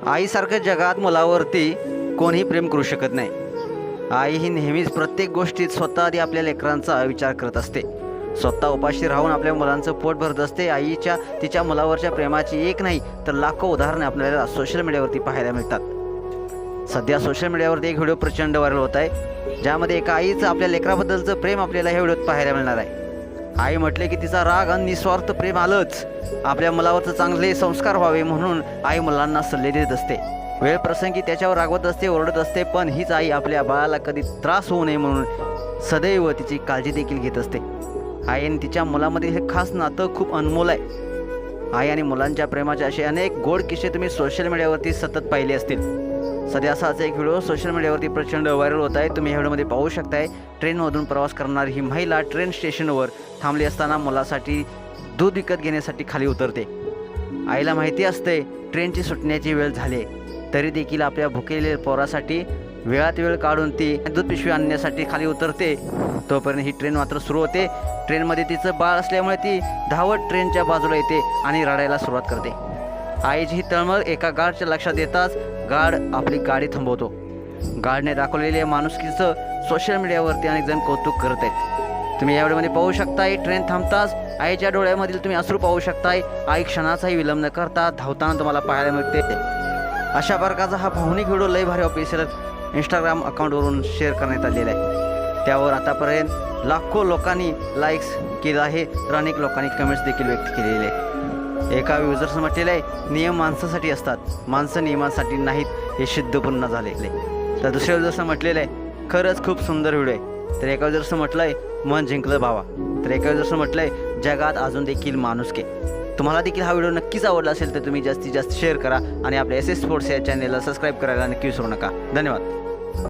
आईसारख्या जगात मुलावरती कोणीही प्रेम करू शकत नाही। आई ही नेहमीच प्रत्येक गोष्टीत स्वतः आधी आपल्या लेकरांचा विचार करत असते। स्वतः उपाशी राहून आपल्या मुलांचं पोट भरत असते। आईच्या तिच्या मुलावरच्या प्रेमाची एक नाही तर लाखो उदाहरणे आपल्याला सोशल मीडियावरती पाहायला मिळतात। सध्या सोशल मीडियावरती एक व्हिडिओ प्रचंड व्हायरल होत आहे, ज्यामध्ये एका आईचं आपल्या लेकराबद्दलचं प्रेम आपल्याला ह्या व्हिडिओत पाहायला मिळणार आहे। आई म्हटले की तिचा राग आणि निस्वार्थ प्रेम आलंच, आपल्या मुलावरचं चांगले संस्कार व्हावे म्हणून आई मुलांना सल्ले देत असते। वेळ प्रसंगी त्याच्यावर रागवत असते, ओरडत असते, पण हीच आई आपल्या बाळाला कधी त्रास होऊ नये म्हणून सदैव तिची काळजी देखील घेत असते। आई आणि तिच्या मुलामधील हे खास नातं खूप अनमोल आहे। आई आणि मुलांच्या प्रेमाचे असे अनेक गोड किस्से तुम्ही सोशल मीडियावरती सतत पाहिले असतील। सध्या असाच एक व्हिडिओ सोशल मीडियावरती प्रचंड व्हायरल होत आहे। तुम्ही या व्हिडिओमध्ये पाहू शकताय, ट्रेनमधून प्रवास करणारी ही महिला ट्रेन स्टेशनवर थांबली असताना मुलासाठी दूध विकत घेण्यासाठी खाली उतरते। आईला माहिती असते ट्रेनची सुटण्याची वेळ झाली, तरी देखील आपल्या भुकेलेल्या पोरासाठी वेळात वेळ काढून ती दूध पिशवी आणण्यासाठी खाली उतरते। तोपर्यंत ही ट्रेन मात्र सुरू होते। ट्रेनमध्ये तिचं बाळ असल्यामुळे ती धावत ट्रेनच्या बाजूला येते आणि रडायला सुरुवात करते। आईची ही तळमळ एका गार्डच्या लक्षात येताच गार्ड आपली गाडी थांबवतो। गार्डने दाखवलेल्या माणुसकीचं सोशल मीडियावरती अनेक जण कौतुक करत आहेत। तुम्ही या व्हिडिओमध्ये पाहू शकताय, ट्रेन थांबताच आईच्या डोळ्यामधील तुम्ही अश्रू पाहू शकताय। आई क्षणाचाही विलंब न करता धावताना तुम्हाला पाहायला मिळते। अशा प्रकारचा हा भावनिक व्हिडिओ लय भारी ऑफिशियल इंस्टाग्राम अकाउंटवरून शेअर करण्यात आलेला आहे। त्यावर आतापर्यंत लाखो लोकांनी लाईक्स केलं आहे, तर अनेक लोकांनी कमेंट्स देखील व्यक्त केलेले आहे। एका युजर्स म्हटलेलं आहे, नियम माणसासाठी असतात, माणसं नियमांसाठी नाहीत, हे सिद्ध पूर्ण झालेले। तर दुसऱ्या युजर्सनं म्हटलेलं आहे, खरंच खूप सुंदर व्हिडिओ आहे। तर एका युजर्सनं म्हटलं आहे, मन जिंकलं भावा। तर एका युजर्सनं म्हटलं आहे, जगात अजून देखील माणुसकी। तुम्हाला देखील हा व्हिडिओ नक्कीच आवडला असेल तर तुम्ही जास्तीत जास्त शेअर करा आणि आपल्या SS स्पोर्ट्स या चॅनेलला सबस्क्राईब करायला नक्की विसरू नका। धन्यवाद।